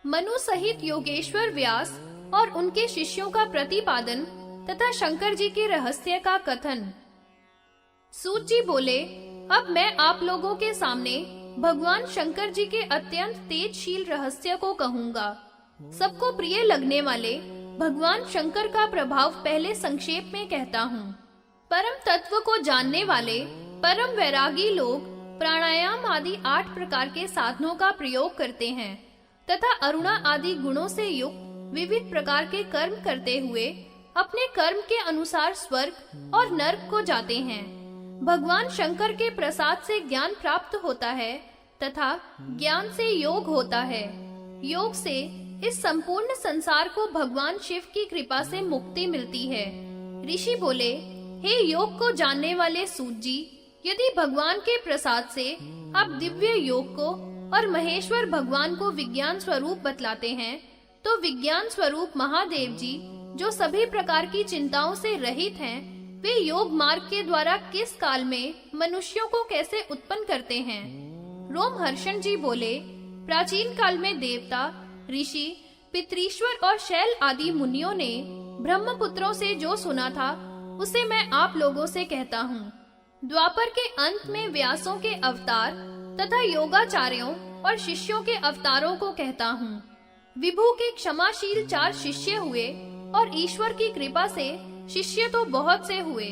मनु सहित योगेश्वर व्यास और उनके शिष्यों का प्रतिपादन तथा शंकर जी के रहस्य का कथन। सूत जी बोले, अब मैं आप लोगों के सामने भगवान शंकर जी के अत्यंत तेजशील रहस्य को कहूंगा। सबको प्रिय लगने वाले भगवान शंकर का प्रभाव पहले संक्षेप में कहता हूँ। परम तत्व को जानने वाले परम वैरागी लोग प्राणायाम आदि 8 प्रकार के साधनों का प्रयोग करते हैं तथा अरुणा आदि गुणों से युक्त विविध प्रकार के कर्म करते हुए अपने कर्म के अनुसार स्वर्ग और नरक को जाते हैं। भगवान शंकर के प्रसाद से ज्ञान प्राप्त होता है तथा ज्ञान से योग होता है। योग से इस संपूर्ण संसार को भगवान शिव की कृपा से मुक्ति मिलती है। ऋषि बोले, हे योग को जानने वाले सूत जी, यदि भगवान के प्रसाद से आप दिव्य योग को और महेश्वर भगवान को विज्ञान स्वरूप बतलाते हैं, तो विज्ञान स्वरूप महादेव जी जो सभी प्रकार की चिंताओं से रहित हैं, वे योग मार्ग के द्वारा किस काल में मनुष्यों को कैसे उत्पन्न करते हैं। रोमहर्षण जी बोले, प्राचीन काल में देवता, ऋषि, पितरीश्वर और शैल आदि मुनियों ने ब्रह्मपुत्रों से जो सुना था उसे मैं आप लोगों से कहता हूँ। द्वापर के अंत में व्यासों के अवतार तथा योगाचार्यों और शिष्यों के अवतारों को कहता हूँ। विभु के क्षमाशील 4 शिष्य हुए और ईश्वर की कृपा से शिष्य तो बहुत से हुए।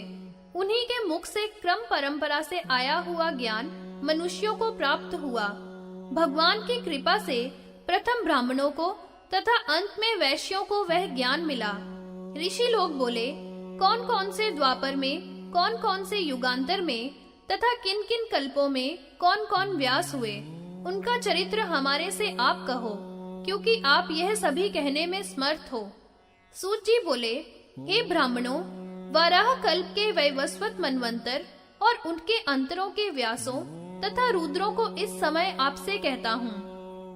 उन्हीं के मुख से क्रम परंपरा से आया हुआ ज्ञान मनुष्यों को प्राप्त हुआ। भगवान की कृपा से प्रथम ब्राह्मणों को तथा अंत में वैश्यों को वह ज्ञान मिला। ऋषि लोग बोले, कौन कौन से द्वापर में, कौन कौन से युगांतर में तथा किन किन कल्पों में कौन कौन व्यास हुए, उनका चरित्र हमारे से आप कहो, क्योंकि आप यह सभी कहने में समर्थ हो। सूत जी बोले, हे ब्राह्मणों, वराह कल्प के वैवस्वत मनवंतर और उनके अंतरों के व्यासों तथा रुद्रों को इस समय आपसे कहता हूँ।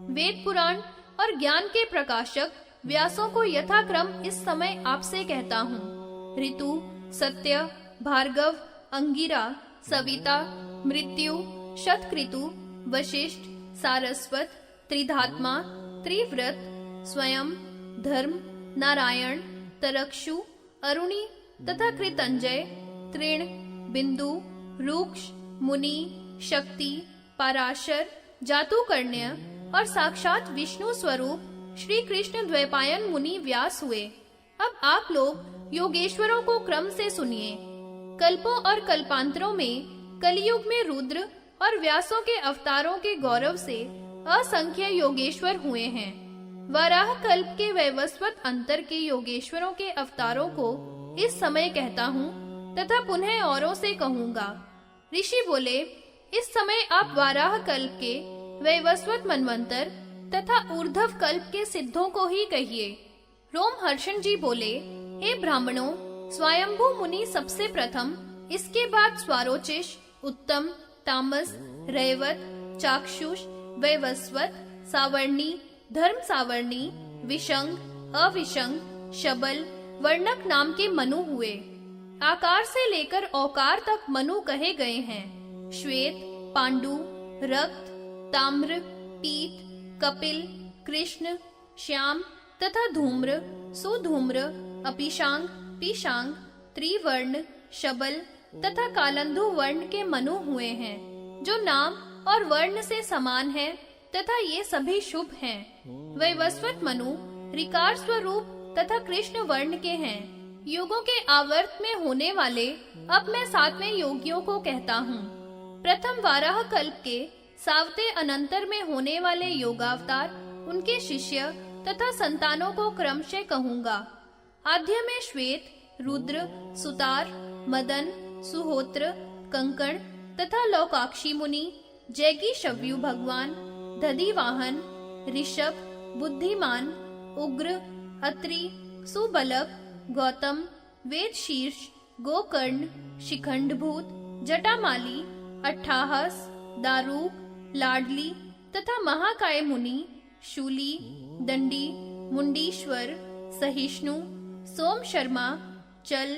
वेद पुराण और ज्ञान के प्रकाशक व्यासों को यथाक्रम इस समय आपसे कहता हूँ। ऋतु, सत्य, भार्गव, अंगिरा, सविता, मृत्यु, शतकृतु, वशिष्ठ, सारस्वत, त्रिधात्मा, त्रिव्रत, स्वयं, धर्म, नारायण, तरक्षु, अरुणी तथा कृतंजय, तृण, बिंदु, रूक्ष, मुनि, शक्ति, पराशर, जातुकर्ण्य और साक्षात विष्णु स्वरूप श्री कृष्ण द्वैपायन मुनि व्यास हुए। अब आप लोग योगेश्वरों को क्रम से सुनिए। कल्पों और कल्पांतरों में कलियुग में रुद्र और व्यासों के अवतारों के गौरव से असंख्य योगेश्वर हुए हैं। वराह कल्प के वैवस्वत अंतर के योगेश्वरों के अवतारों को इस समय कहता हूँ तथा पुनः औरों से कहूँगा। ऋषि बोले, इस समय आप वाराह कल्प के वैवस्वत मनवंतर तथा ऊर्ध्व कल्प के सिद्धों को ही कहिए। रोमहर्षण जी बोले, हे ब्राह्मणों, स्वयंभू मुनि सबसे प्रथम, इसके बाद स्वारोचिष, उत्तम, तामस, रैवत, चाक्षुष, वैवस्वत, सावर्णी, धर्म सावर्णी, विशंग, अविशंग, शबल, वर्णक नाम के मनु हुए। आकार से लेकर औकार तक मनु कहे गए हैं। श्वेत, पांडु, रक्त, ताम्र, पीत, कपिल, कृष्ण, श्याम तथा धूम्र, सुधूम्र, अपिशांग, पीशांग, त्रिवर्ण, शबल तथा कालंधु वर्ण के मनु हुए हैं, जो नाम और वर्ण से समान है तथा ये सभी शुभ हैं। वैवस्वत मनु ऋकार स्वरूप तथा कृष्ण वर्ण के हैं। युगों के आवर्त में होने वाले अब मैं 7वें योगियों को कहता हूँ। प्रथम वाराह कल्प के सावते अनंतर में होने वाले योगावतार, उनके शिष्य तथा संतानों को क्रमशः कहूँगा। आद्य में श्वेत, रुद्र, सुतार, मदन, सुहोत्र, कंकण तथा लौकाक्षी मुनि, जैगी शव्यु भगवान, दधिवाहन, ऋषभ, बुद्धिमान, उग्र, अत्रि, सुबलक, गौतम, वेद शीर्ष, गोकर्ण, शिखंडभूत, जटामाली, अट्ठाहस, दारूक, लाडली तथा महाकाय मुनि, शूली, दंडी, मुंडीश्वर, सहिष्णु, सोम शर्मा, चल,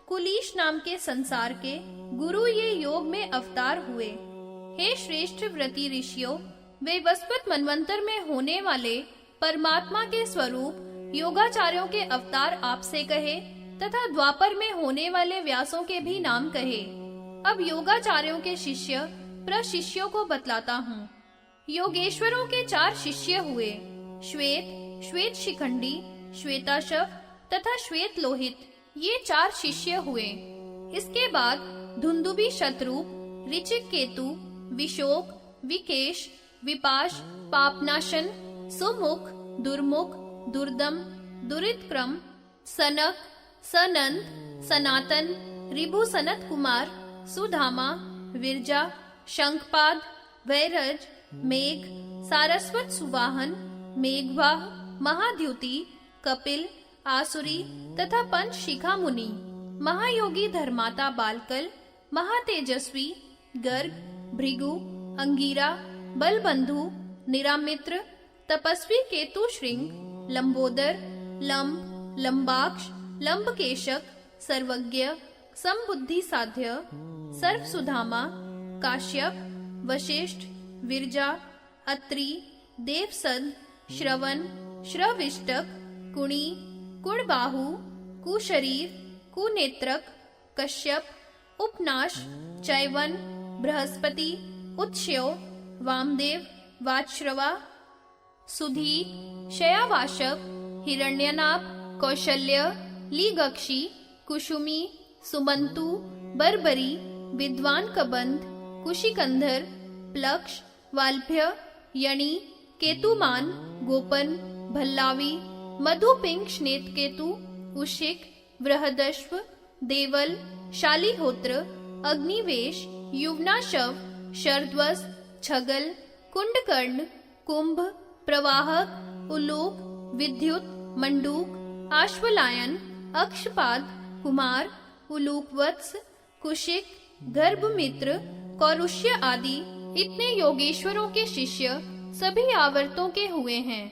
कुलीश नाम के संसार के गुरु ये योग में अवतार हुए। हे श्रेष्ठ व्रती ऋषियों, वैवस्वत मनवंतर में होने वाले परमात्मा के स्वरूप योगाचार्यों के अवतार आपसे कहे तथा द्वापर में होने वाले व्यासों के भी नाम कहे। अब योगाचार्यों के शिष्य प्रशिष्यों को बतलाता हूँ। योगेश्वरों के 4 शिष्य हुए, श्वेत, श्वेत शिखंडी, श्वेताशव तथा श्वेत लोहित, ये 4 शिष्य हुए। इसके बाद धुंदुबी शत्रुप, ऋचिक केतु, विशोक, विकेश, विपाश, पापनाशन, सुमुख, दुर्मुख, दुर्दम, दुरितक्रम, सनक, सनंद, सनातन, रिभु सनत कुमार, सुधामा, विरजा, शंखपाद, वैरज, मेघ, सारस्वत सुवाहन, मेघवाह, महाद्युति, कपिल, आसुरी तथा पंच शिखा मुनि, महायोगी धर्माता बालकल, महातेजस्वी, गर्ग, भृगु, अंगीरा, बलबंधु, निरामित्र, तपस्वी केतु श्रृंग, लंबोदर, लंब, लंबाक्ष, लंबकेशक, सर्वज्ञ, समबुद्धि साध्य, सर्व सुधामा, काश्यप, वशिष्ठ, विरजा, अत्रि, देवसद, श्रवण, श्रविष्टक, कुणी, कुणबाहु, कुशरीर, कुनेत्रक, कश्यप, उपनाश, चैवन, बृहस्पति, उत्स्यो, वामदेव, वाचश्रवा, सुधी, शयावाशक, हिरण्यनाभ, कौशल्य, लीगक्षी, कुशुमी, सुमंतु, बर्बरी, विद्वान कबंध, कुशिकंधर, प्लक्ष, वाल्भ्य, यणी, केतुमान, गोपन, भल्लावी, मधुपिंग श्नेतकेतु, उशिक, बृहदश्व, देवल, शालिहोत्र, अग्निवेश, युवनाशव, शरद्वस, छगल, कुंडकर्ण, कुंभ, प्रवाहक, उलूक, विद्युत, मंडूक, आश्वलायन, अक्षपाद, कुमार, उलूकवत्स, कुशिक, गर्भमित्र, कौरुष्य आदि इतने योगेश्वरों के शिष्य सभी आवर्तों के हुए हैं।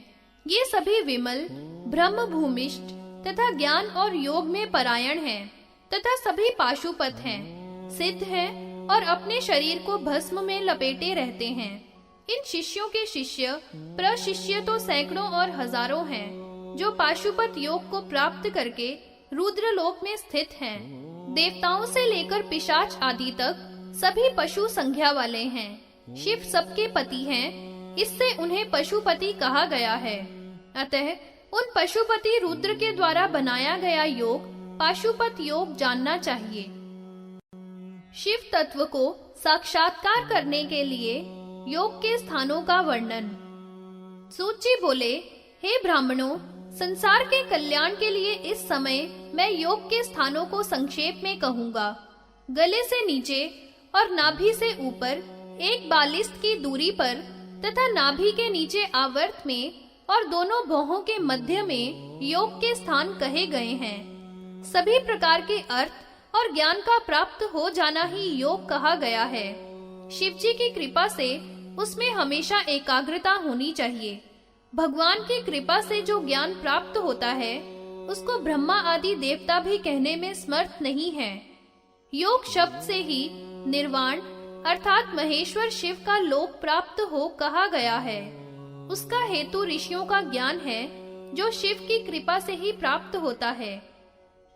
ये सभी विमल, ब्रह्म भूमिष्ठ तथा ज्ञान और योग में परायण हैं तथा सभी पाशुपत हैं, सिद्ध हैं और अपने शरीर को भस्म में लपेटे रहते हैं। इन शिष्यों के शिष्य प्रशिष्य तो सैकड़ों और हजारों हैं, जो पाशुपत योग को प्राप्त करके रुद्रलोक में स्थित हैं। देवताओं से लेकर पिशाच आदि तक सभी पशु संज्ञा वाले हैं। शिव सबके पति हैं, इससे उन्हें पशुपति कहा गया है। अतः उन पशुपति रुद्र के द्वारा बनाया गया योग पाशुपत योग जानना चाहिए। शिव तत्व को साक्षात्कार करने के लिए योग के स्थानों का वर्णन। सूत जी बोले, हे ब्राह्मणों, संसार के कल्याण के लिए इस समय मैं योग के स्थानों को संक्षेप में कहूंगा। गले से नीचे और नाभि से ऊपर 1 बालिस्त की दूरी पर तथा नाभि के नीचे आवर्त में और दोनों भौहों के मध्य में योग के स्थान कहे गए हैं। सभी प्रकार के अर्थ और ज्ञान का प्राप्त हो जाना ही योग कहा गया है। शिव जी की कृपा से उसमें हमेशा एकाग्रता होनी चाहिए। भगवान की कृपा से जो ज्ञान प्राप्त होता है उसको ब्रह्मा आदि देवता भी कहने में समर्थ नहीं है। योग शब्द से ही निर्वाण अर्थात महेश्वर शिव का लोक प्राप्त हो कहा गया है। उसका हेतु ऋषियों का ज्ञान है, जो शिव की कृपा से ही प्राप्त होता है।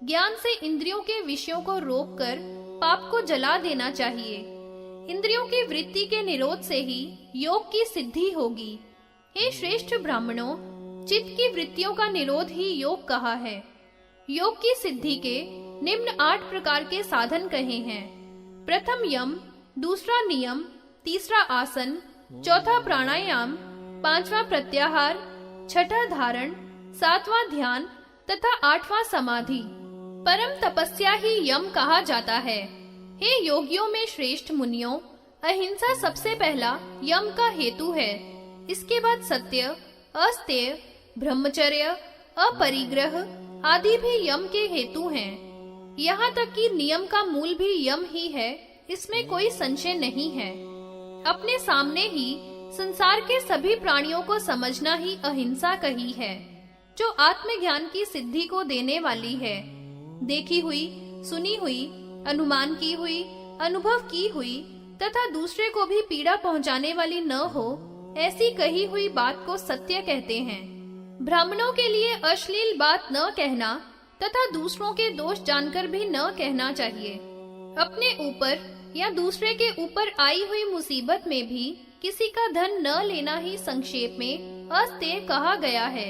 ज्ञान से इंद्रियों के विषयों को रोककर पाप को जला देना चाहिए। इंद्रियों की वृत्ति के निरोध से ही योग की सिद्धि होगी। हे श्रेष्ठ ब्राह्मणों, चित्त की वृत्तियों का निरोध ही योग कहा है। योग की सिद्धि के निम्न 8 प्रकार के साधन कहे हैं। प्रथम यम, दूसरा नियम, तीसरा आसन, चौथा प्राणायाम, 5वां प्रत्याहार, 6ठा धारण, 7वां ध्यान तथा 8वां समाधि। परम तपस्या ही यम कहा जाता है। हे योगियों में श्रेष्ठ मुनियों, अहिंसा सबसे पहला यम का हेतु है। इसके बाद सत्य, अस्तेय, ब्रह्मचर्य, अपरिग्रह आदि भी यम के हेतु हैं। यहाँ तक कि नियम का मूल भी यम ही है, इसमें कोई संशय नहीं है। अपने सामने ही संसार के सभी प्राणियों को समझना ही अहिंसा कही है, जो आत्मज्ञान की सिद्धि को देने वाली है। देखी हुई, सुनी हुई, अनुमान की हुई, अनुभव की हुई तथा दूसरे को भी पीड़ा पहुंचाने वाली न हो, ऐसी कही हुई बात को सत्य कहते हैं। ब्राह्मणों के लिए अश्लील बात न कहना तथा दूसरों के दोष जानकर भी न कहना चाहिए। अपने ऊपर या दूसरे के ऊपर आई हुई मुसीबत में भी किसी का धन न लेना ही संक्षेप में अस्तेय कहा गया है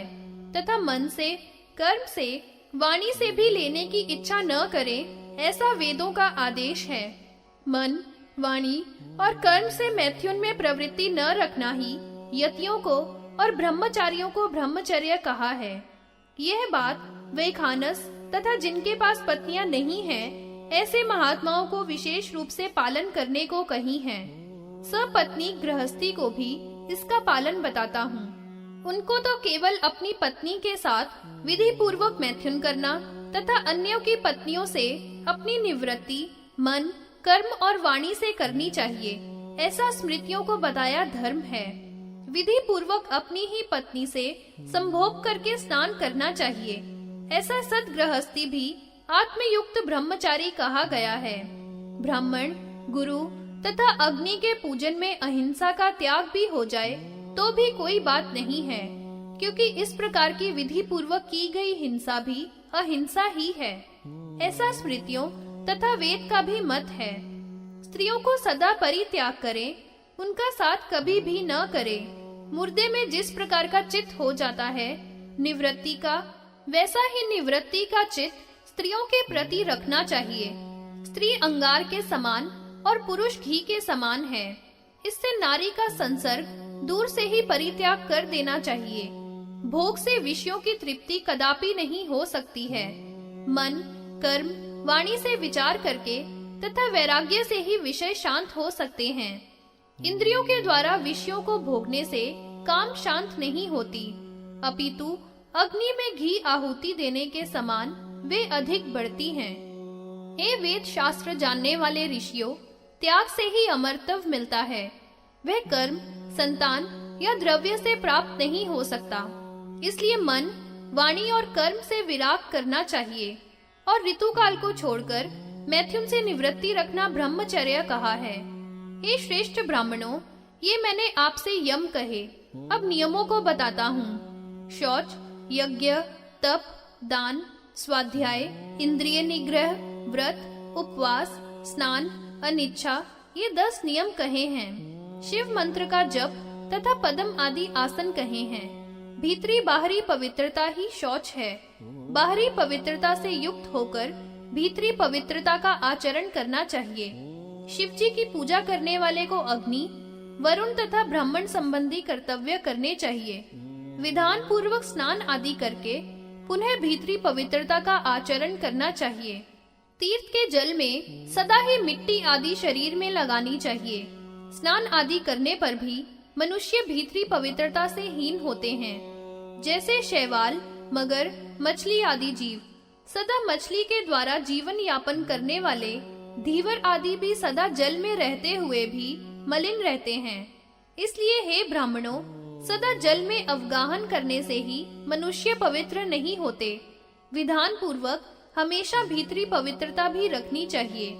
तथा मन से, कर्म से, वाणी से भी लेने की इच्छा न करें, ऐसा वेदों का आदेश है। मन, वाणी और कर्म से मैथुन में प्रवृत्ति न रखना ही यतियों को और ब्रह्मचारियों को ब्रह्मचर्य कहा है। यह बात वैखानस तथा जिनके पास पत्नियां नहीं हैं, ऐसे महात्माओं को विशेष रूप से पालन करने को कही है। सपत्नी गृहस्थी को भी इसका पालन बताता हूँ। उनको तो केवल अपनी पत्नी के साथ विधि पूर्वक मैथुन करना तथा अन्यों की पत्नियों से अपनी निवृत्ति मन, कर्म और वाणी से करनी चाहिए, ऐसा स्मृतियों को बताया धर्म है। विधि पूर्वक अपनी ही पत्नी से संभोग करके स्नान करना चाहिए, ऐसा सद्गृहस्थी भी आत्मयुक्त ब्रह्मचारी कहा गया है। ब्राह्मण, गुरु तथा अग्नि के पूजन में अहिंसा का त्याग भी हो जाए तो भी कोई बात नहीं है, क्योंकि इस प्रकार की विधि पूर्वक की गई हिंसा भी अहिंसा ही है, ऐसा स्मृतियों तथा वेद का भी मत है। स्त्रियों को सदा परित्याग करें, उनका साथ कभी भी न करें। मुर्दे में जिस प्रकार का चित्त हो जाता है निवृत्ति का, वैसा ही निवृत्ति का चित्त स्त्रियों के प्रति रखना चाहिए। स्त्री अंगार के समान और पुरुष घी के समान है। इससे नारी का संसर्ग दूर से ही परित्याग कर देना चाहिए। भोग से विषयों की तृप्ति कदापि नहीं हो सकती है। मन, कर्म, वाणी से विचार करके तथा वैराग्य से ही विषय शांत हो सकते हैं। इंद्रियों के द्वारा विषयों को भोगने से काम शांत नहीं होती, अपितु अग्नि में घी आहुति देने के समान वे अधिक बढ़ती हैं। हे वेद शास्त्र जानने वाले ऋषियों, त्याग से ही अमरत्व मिलता है। वह कर्म, संतान या द्रव्य से प्राप्त नहीं हो सकता। इसलिए मन, वाणी और कर्म से विराग करना चाहिए और ऋतुकाल को छोड़कर मैथुन से निवृत्ति रखना ब्रह्मचर्य कहा है। हे श्रेष्ठ ब्राह्मणों, ये मैंने आपसे यम कहे, अब नियमों को बताता हूँ। शौच, यज्ञ, तप, दान, स्वाध्याय, इंद्रिय निग्रह, व्रत, उपवास, स्नान, अनिच्छा, ये 10 नियम कहे हैं। शिव मंत्र का जप तथा पद्म आदि आसन कहे हैं। भीतरी बाहरी पवित्रता ही शौच है। बाहरी पवित्रता से युक्त होकर भीतरी पवित्रता का आचरण करना चाहिए। शिव जी की पूजा करने वाले को अग्नि, वरुण तथा ब्राह्मण संबंधी कर्तव्य करने चाहिए। विधान पूर्वक स्नान आदि करके पुनः भीतरी पवित्रता का आचरण करना चाहिए। तीर्थ के जल में सदा ही मिट्टी आदि शरीर में लगानी चाहिए। स्नान आदि करने पर भी मनुष्य भीतरी पवित्रता से हीन होते हैं। जैसे शैवाल, मगर, मछली आदि जीव सदा मछली के द्वारा जीवन यापन करने वाले धीवर आदि भी सदा जल में रहते हुए भी मलिन रहते हैं। इसलिए हे ब्राह्मणों, सदा जल में अवगाहन करने से ही मनुष्य पवित्र नहीं होते। विधान पूर्वक हमेशा भीतरी पवित्रता भी रखनी चाहिए।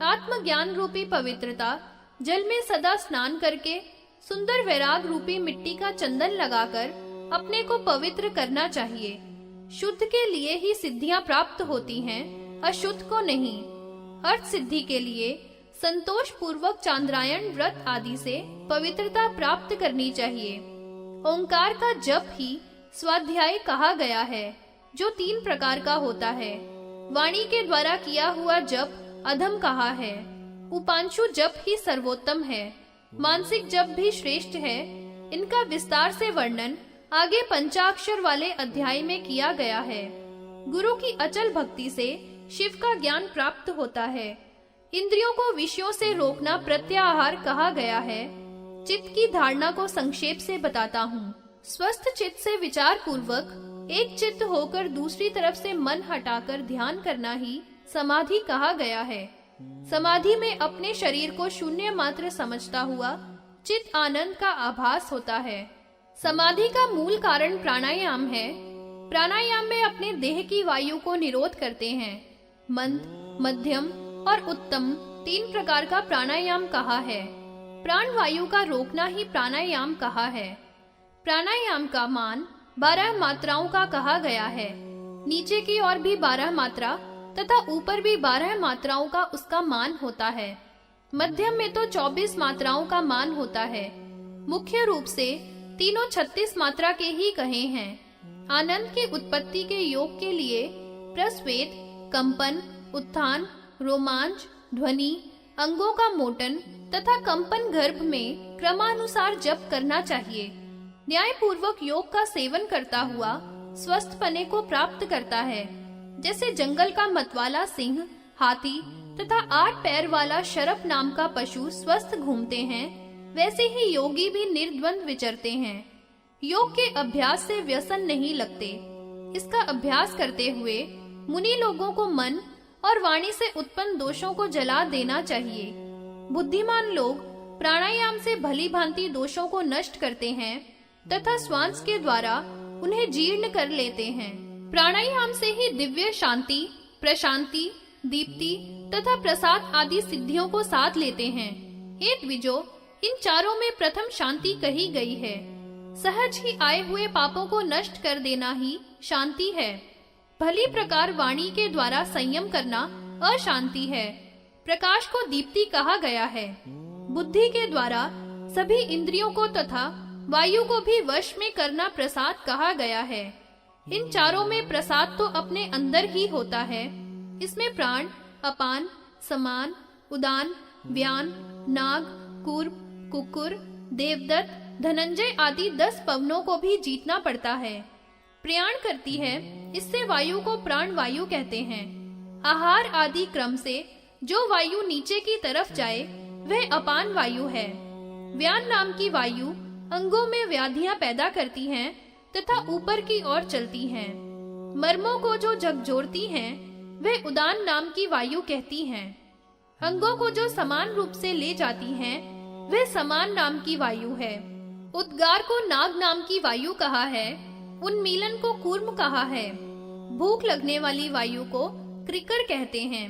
आत्मज्ञान रूपी पवित्रता जल में सदा स्नान करके सुंदर वैराग रूपी मिट्टी का चंदन लगाकर अपने को पवित्र करना चाहिए। शुद्ध के लिए ही सिद्धियां प्राप्त होती हैं, अशुद्ध को नहीं। अर्थ सिद्धि के लिए संतोष पूर्वक चांद्रायण व्रत आदि से पवित्रता प्राप्त करनी चाहिए। ओंकार का जप ही स्वाध्याय कहा गया है, जो 3 प्रकार का होता है। वाणी के द्वारा किया हुआ जप अधम कहा है। उपांशु जप ही सर्वोत्तम है। मानसिक जप भी श्रेष्ठ है। इनका विस्तार से वर्णन आगे पंचाक्षर वाले अध्याय में किया गया है। गुरु की अचल भक्ति से शिव का ज्ञान प्राप्त होता है। इंद्रियों को विषयों से रोकना प्रत्याहार कहा गया है। चित्त की धारणा को संक्षेप से बताता हूँ। स्वस्थ चित्त से विचार पूर्वक एक चित्त होकर दूसरी तरफ से मन हटाकर ध्यान करना ही समाधि कहा गया है। समाधि में अपने शरीर को शून्य मात्र समझता हुआ चित्त आनंद का आभास होता है। समाधि का मूल कारण प्राणायाम है। प्राणायाम में अपने देह की वायु को निरोध करते हैं। मंद, मध्यम और उत्तम 3 प्रकार का प्राणायाम कहा है। प्राण वायु का रोकना ही प्राणायाम कहा है। प्राणायाम का मान 12 मात्राओं का कहा गया है। नीचे की ओर भी 12 मात्रा तथा ऊपर भी 12 मात्राओं का उसका मान होता है। मध्यम में तो 24 मात्राओं का मान होता है। मुख्य रूप से तीनों 36 मात्रा के ही कहे हैं। आनंद की उत्पत्ति के योग के लिए प्रस्वेद, कंपन, उत्थान, रोमांच, ध्वनि, अंगों का मोटन तथा कंपन गर्भ में क्रमानुसार जप करना चाहिए। न्याय पूर्वक योग का सेवन करता हुआ स्वस्थ पने को प्राप्त करता है। जैसे जंगल का मतवाला सिंह, हाथी तथा 8 पैर वाला शरभ नाम का पशु स्वस्थ घूमते हैं, वैसे ही योगी भी निर्द्वंद विचरते हैं। योग के अभ्यास से व्यसन नहीं लगते। इसका अभ्यास करते हुए मुनि लोगों को मन और वाणी से उत्पन्न दोषों को जला देना चाहिए। बुद्धिमान लोग प्राणायाम से भली भांति दोषों को नष्ट करते हैं तथा श्वास के द्वारा उन्हें जीर्ण कर लेते हैं। प्राणायाम से ही दिव्य शांति, प्रशांति, दीप्ति तथा प्रसाद आदि सिद्धियों को साथ लेते हैं। हे द्विजो, इन चारों में प्रथम शांति कही गई है। सहज ही आए हुए पापों को नष्ट कर देना ही शांति है। भली प्रकार वाणी के द्वारा संयम करना अशांति है। प्रकाश को दीप्ति कहा गया है। बुद्धि के द्वारा सभी इंद्रियों को तथा वायु को भी वश में करना प्रसाद कहा गया है। इन चारों में प्रसाद तो अपने अंदर ही होता है। इसमें प्राण, अपान, समान, उदान, व्यान, नाग, कूर्म, कुकुर, देवदत्त, धनंजय आदि 10 पवनों को भी जीतना पड़ता है। प्रयाण करती है, इससे वायु को प्राण वायु कहते हैं। आहार आदि क्रम से जो वायु नीचे की तरफ जाए वह अपान वायु है। व्यान नाम की वायु अंगों में व्याधियां पैदा करती हैं तथा ऊपर की ओर चलती हैं। मर्मों को जो झकझोरती हैं वह उदान नाम की वायु कहती हैं। अंगों को जो समान रूप से ले जाती हैं वह समान नाम की वायु है। उद्गार को नाग नाम की वायु कहा है। उन्मीलन को कूर्म कहा है। भूख लगने वाली वायु को क्रिकर कहते हैं।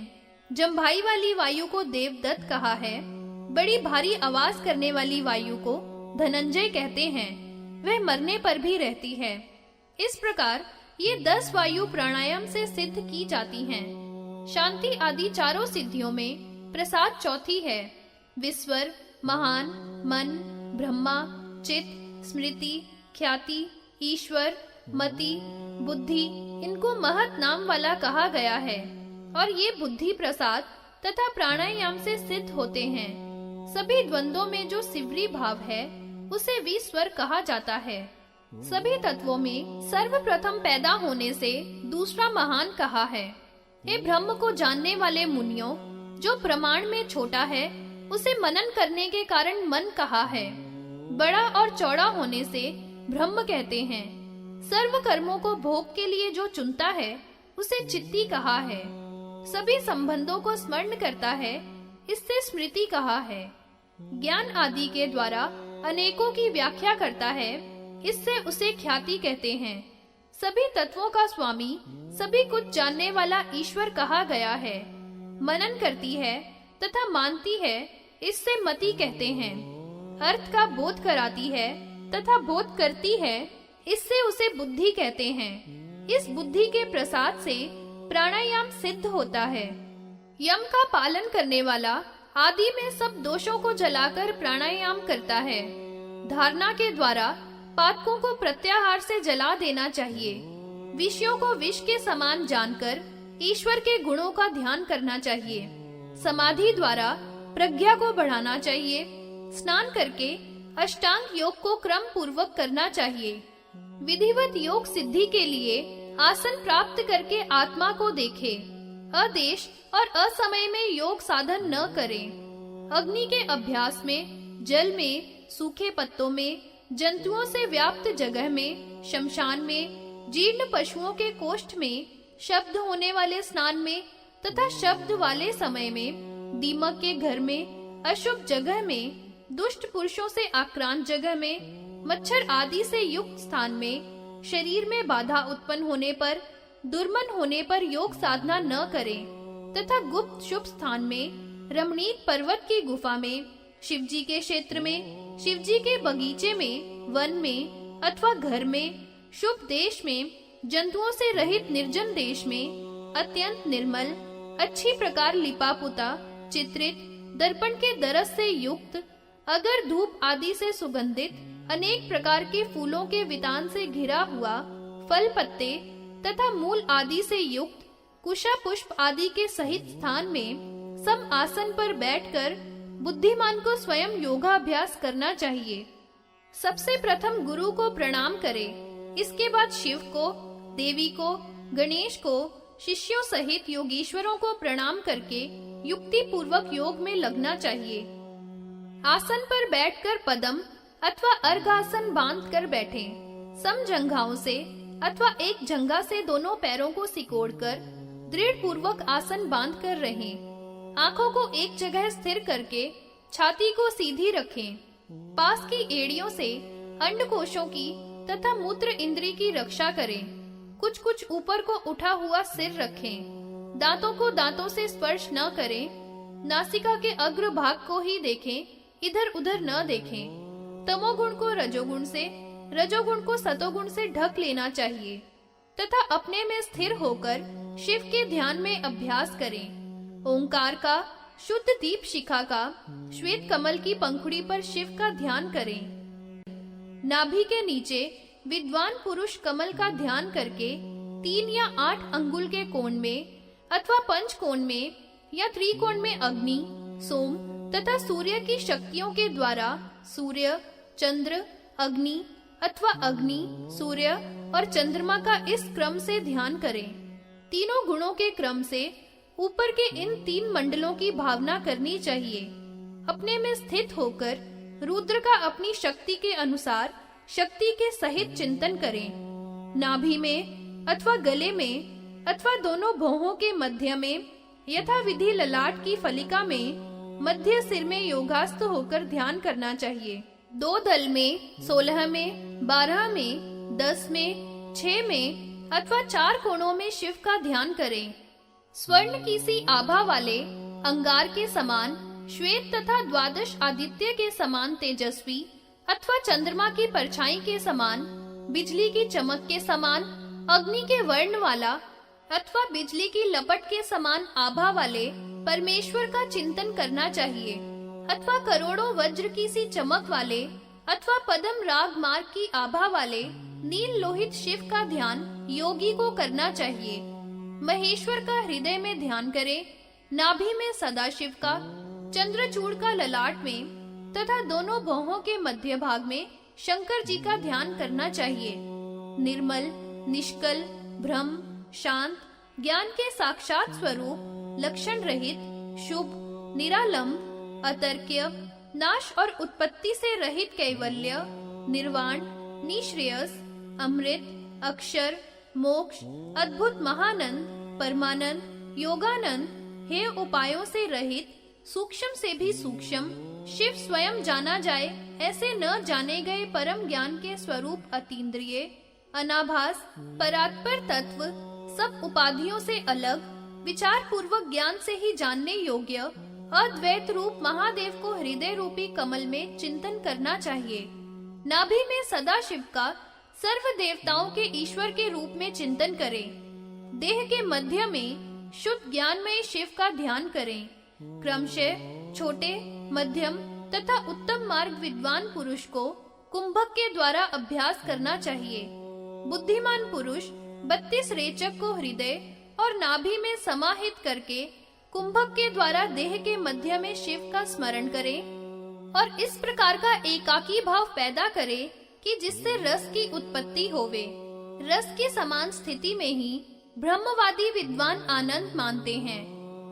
जम्भाई वाली वायु को देवदत्त कहा है। बड़ी भारी आवाज करने वाली वायु को धनंजय कहते हैं। वह मरने पर भी रहती है। इस प्रकार ये 10 वायु प्राणायाम से सिद्ध की जाती हैं। शांति आदि चारों सिद्धियों में प्रसाद चौथी है। विस्वर, महान, मन, ब्रह्मा, चित्त, स्मृति, ख्याति, ईश्वर, मति, बुद्धि, इनको महत नाम वाला कहा गया है और ये बुद्धि प्रसाद तथा प्राणायाम से सिद्ध होते हैं। सभी द्वंद्वों में जो सिवरी भाव है उसे विस्वर कहा जाता है। सभी तत्वों में सर्वप्रथम पैदा होने से दूसरा महान कहा है। हे ब्रह्म को जानने वाले मुनियों, जो प्रमाण में छोटा है उसे मनन करने के कारण मन कहा है। बड़ा और चौड़ा होने से ब्रह्म कहते हैं। सर्व कर्मों को भोग के लिए जो चुनता है उसे चित्ती कहा है। सभी संबंधों को स्मरण करता है, इससे स्मृति कहा है। ज्ञान आदि के द्वारा अनेकों की व्याख्या करता है, इससे उसे ख्याति कहते हैं। सभी तत्वों का स्वामी, सभी कुछ जानने वाला ईश्वर कहा गया है। मनन करती है तथा मानती है, इससे मति कहते हैं। अर्थ का बोध कराती है तथा बोध करती है, इससे उसे बुद्धि कहते हैं। इस बुद्धि के प्रसाद से प्राणायाम सिद्ध होता है। यम का पालन करने वाला आदि में सब दोषों को जलाकर प्राणायाम करता है। धारणा के द्वारा पातकों को प्रत्याहार से जला देना चाहिए। विषयों को विष के समान जानकर ईश्वर के गुणों का ध्यान करना चाहिए। समाधि द्वारा प्रज्ञा को बढ़ाना चाहिए। स्नान करके अष्टांग योग को क्रम पूर्वक करना चाहिए। विधिवत योग सिद्धि के लिए आसन प्राप्त करके आत्मा को देखे। अदेश और असमय में योग साधन न करें। अग्नि के अभ्यास में, जल में, सूखे पत्तों में, जंतुओं से व्याप्त जगह में, शमशान में, जीर्ण पशुओं के कोष्ठ में, शब्द होने वाले स्नान में तथा शब्द वाले समय में, दीमक के घर में, अशुभ जगह में, दुष्ट पुरुषों से आक्रांत जगह में, मच्छर आदि से युक्त स्थान में, शरीर में बाधा उत्पन्न होने पर, दुर्मन होने पर योग साधना न करें तथा गुप्त शुभ स्थान में, रमणीक पर्वत की गुफा में, शिवजी के क्षेत्र में, शिवजी के बगीचे में, वन में अथवा घर में, शुभ देश में, जंतुओं से रहित निर्जन देश में, अत्यंत निर्मल, अच्छी प्रकार लिपा पुता, चित्रित, दर्पण के दरस से युक्त, अगर धूप आदि से सुगंधित, अनेक प्रकार के फूलों के वितान से घिरा हुआ, फल पत्ते तथा मूल आदि से युक्त, कुशा पुष्प आदि के सहित स्थान में सम आसन पर बैठकर बुद्धिमान को स्वयं योगाभ्यास करना चाहिए। सबसे प्रथम गुरु को प्रणाम करें, इसके बाद शिव को, देवी को, गणेश को, शिष्यों सहित योगीश्वरों को प्रणाम करके युक्ति पूर्वक योग में लगना चाहिए। आसन पर बैठकर पद्म अथवा अर्घासन बांध कर बैठें। समजंघाओं से अथवा एक जंघा से दोनों पैरों को सिकोड़कर दृढ़ पूर्वक आसन बांध कर रहें। आंखों को एक जगह स्थिर करके छाती को सीधी रखें। पास की एड़ियों से अंडकोशों की तथा मूत्र इंद्री की रक्षा करें। कुछ कुछ ऊपर को उठा हुआ सिर रखें। दांतों को दांतों से स्पर्श न करें। नासिका के अग्र भाग को ही देखें, इधर उधर न देखें। तमोगुण को रजोगुण से, रजोगुण को सतोगुण से ढक लेना चाहिए तथा अपने में स्थिर होकर शिव के ध्यान में अभ्यास करें। ओंकार का, शुद्ध दीप शिखा का, श्वेत कमल की पंखुड़ी पर शिव का ध्यान करें। नाभि के नीचे विद्वान पुरुष कमल का ध्यान करके 3 या 8 अंगुल के कोण में अथवा पंचकोण में या त्रिकोण में अग्नि, सोम तथा सूर्य की शक्तियों के द्वारा सूर्य, चंद्र, अग्नि अथवा अग्नि, सूर्य और चंद्रमा का इस क्रम से ध्यान करें। तीनों गुणों के क्रम से ऊपर के इन 3 मंडलों की भावना करनी चाहिए। अपने में स्थित होकर रुद्र का अपनी शक्ति के अनुसार शक्ति के सहित चिंतन करें। नाभि में अथवा गले में अथवा दोनों भौहों के मध्य में यथा विधि ललाट की फलिका में मध्य सिर में योगास्त होकर ध्यान करना चाहिए। 2 दल में, 16 में, 12 में, 10 में, 6 में अथवा 4 कोणों में शिव का ध्यान करें। स्वर्ण की सी आभा वाले, अंगार के समान, श्वेत तथा द्वादश आदित्य के समान तेजस्वी अथवा चंद्रमा की परछाई के समान, बिजली की चमक के समान, अग्नि के वर्ण वाला अथवा बिजली की लपट के समान आभा वाले परमेश्वर का चिंतन करना चाहिए। अथवा करोड़ों वज्र की सी चमक वाले अथवा पद्म राग मार्ग की आभा वाले नील लोहित शिव का ध्यान योगी को करना चाहिए। महेश्वर का हृदय में ध्यान करें। नाभि में सदाशिव का, चंद्रचूड़ का ललाट में तथा दोनों भौहों के मध्य भाग में शंकर जी का ध्यान करना चाहिए। निर्मल, निष्कल, ब्रह्म, शांत, ज्ञान के साक्षात स्वरूप, लक्षण रहित, शुभ, निरालंब, अतर्क्य, नाश और उत्पत्ति से रहित कैवल्य, निर्वाण, निश्रेयस, अमृत, अक्षर, मोक्ष, अद्भुत महानंद, परमानंद, योगानंद, हे उपायों से रहित, सूक्ष्म से भी सूक्ष्म, शिव स्वयं जाना जाए ऐसे न जाने गए परम ज्ञान के स्वरूप अतीन्द्रिय, अनाभास, परात्पर तत्व, सब उपाधियों से अलग, विचार पूर्वक ज्ञान से ही जानने योग्य अद्वैत रूप महादेव को हृदय रूपी कमल में चिंतन करना चाहिए। नाभि में सदा शिव का, सर्व देवताओं के ईश्वर के रूप में चिंतन करें। देह के मध्य में शुद्ध ज्ञानमय शिव का ध्यान करें। क्रमशः छोटे, मध्यम तथा उत्तम मार्ग विद्वान पुरुष को कुंभक के द्वारा अभ्यास करना चाहिए। बुद्धिमान पुरुष 32 रेचक को हृदय और नाभि में समाहित करके कुंभक के द्वारा देह के मध्य में शिव का स्मरण करे और इस प्रकार का एकाकी भाव पैदा करे कि जिससे रस की उत्पत्ति होवे। रस की समान स्थिति में ही ब्रह्मवादी विद्वान आनंद मानते हैं।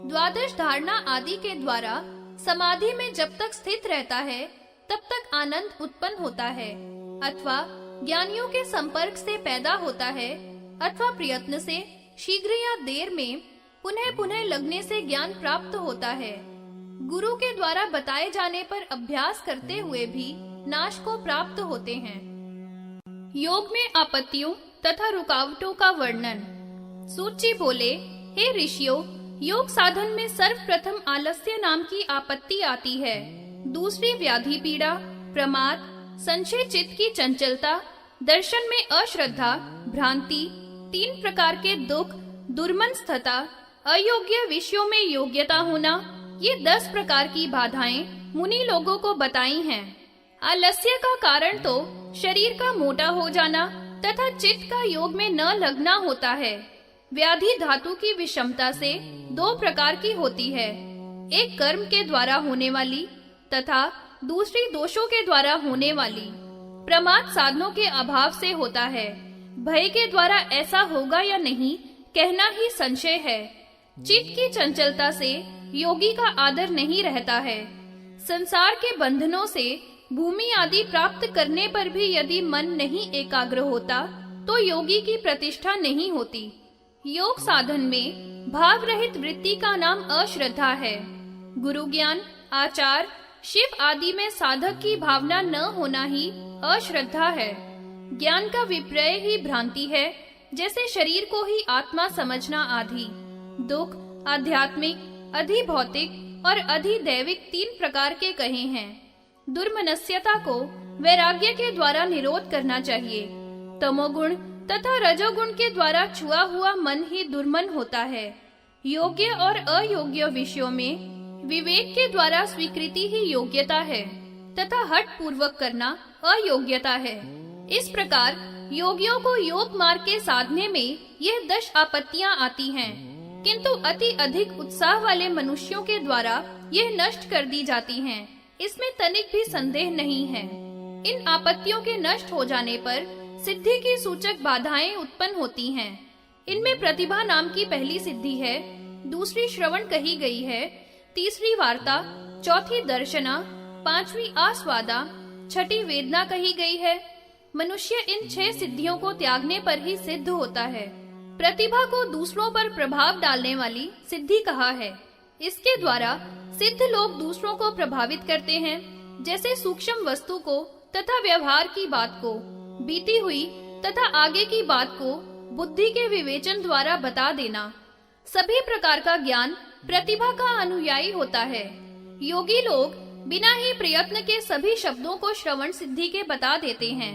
द्वादश धारणा आदि के द्वारा समाधि में जब तक स्थित रहता है तब तक आनंद उत्पन्न होता है, अथवा ज्ञानियों के संपर्क से पैदा होता है, अथवा प्रयत्न से शीघ्र या देर में पुनः पुनः लगने से ज्ञान प्राप्त होता है। गुरु के द्वारा बताए जाने पर अभ्यास करते हुए भी नाश को प्राप्त होते हैं। योग में आपत्तियों तथा रुकावटों का वर्णन। सूत जी बोले, हे ऋषियों, योग साधन में सर्वप्रथम आलस्य नाम की आपत्ति आती है। दूसरी व्याधि पीड़ा, प्रमाद, संशय चित्त की चंचलता, दर्शन में अश्रद्धा, भ्रांति, 3 प्रकार के दुख, दुर्मनस्थता, अयोग्य विषयों में योग्यता होना, ये 10 प्रकार की बाधाएं मुनि लोगों को बताई हैं। आलस्य का कारण तो शरीर का मोटा हो जाना तथा चित्त का योग में न लगना होता है। व्याधि धातु की विषमता से 2 प्रकार की होती है, एक कर्म के द्वारा होने वाली तथा दूसरी दोषों के द्वारा होने वाली। प्रमाद साधनों के अभाव से होता है, भय के द्वारा ऐसा होगा या नहीं कहना ही संशय है। चित्त की चंचलता से योगी का आदर नहीं रहता है। संसार के बंधनों से भूमि आदि प्राप्त करने पर भी यदि मन नहीं एकाग्र होता तो योगी की प्रतिष्ठा नहीं होती। योग साधन में भाव रहित वृत्ति का नाम अश्रद्धा है। गुरु ज्ञान, आचार, शिव आदि में साधक की भावना न होना ही अश्रद्धा है। ज्ञान का विपर्य ही भ्रांति है, जैसे शरीर को ही आत्मा समझना आदि। दुख आध्यात्मिक, अधिभौतिक और अधिदैविक 3 प्रकार के कहे हैं। दुर्मनस्यता को वैराग्य के द्वारा निरोध करना चाहिए। तमोगुण तथा रजोगुण के द्वारा छुआ हुआ मन ही दुर्मन होता है। योग्य और अयोग्य विषयों में विवेक के द्वारा स्वीकृति ही योग्यता है तथा हठ पूर्वक करना अयोग्यता है। इस प्रकार योगियों को योग मार्ग के साधने में यह 10 आपत्तियां आती हैं, किंतु अति अधिक उत्साह वाले मनुष्यों के द्वारा यह नष्ट कर दी जाती हैं। इसमें तनिक भी संदेह नहीं है। इन आपत्तियों के नष्ट हो जाने पर सिद्धि की सूचक बाधाएं उत्पन्न होती हैं। इनमें प्रतिभा नाम की पहली सिद्धि है, दूसरी श्रवण कही गई है, तीसरी वार्ता, चौथी दर्शना, 5वीं आस्वादा, 6ठी वेदना कही गई है। मनुष्य इन 6 सिद्धियों को त्यागने पर ही सिद्ध होता है। प्रतिभा को दूसरों पर प्रभाव डालने वाली सिद्धि कहा है। इसके द्वारा सिद्ध लोग दूसरों को प्रभावित करते हैं, जैसे सूक्ष्म वस्तु को तथा व्यवहार की बात को, बीती हुई तथा आगे की बात को बुद्धि के विवेचन द्वारा बता देना। सभी प्रकार का ज्ञान प्रतिभा का अनुयायी होता है। योगी लोग बिना ही प्रयत्न के सभी शब्दों को श्रवण सिद्धि के बता देते हैं।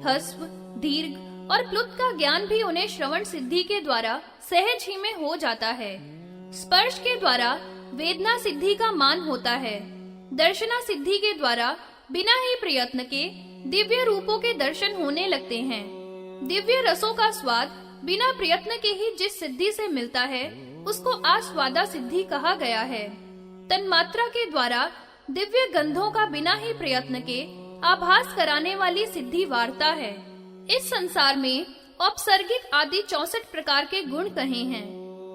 ह्रस्व, दीर्घ और प्लुत का ज्ञान भी उन्हें श्रवण सिद्धि के द्वारा सहज ही में हो जाता है। स्पर्श के द्वारा वेदना सिद्धि का मान होता है। दर्शना सिद्धि के द्वारा बिना ही प्रयत्न के दिव्य रूपों के दर्शन होने लगते हैं। दिव्य रसों का स्वाद बिना प्रयत्न के ही जिस सिद्धि से मिलता है उसको आस्वादा सिद्धि कहा गया है। तन्मात्रा के द्वारा दिव्य गंधों का बिना ही प्रयत्न के आभास कराने वाली सिद्धि वार्ता है। इस संसार में औपसर्गिक आदि 64 प्रकार के गुण कहे हैं,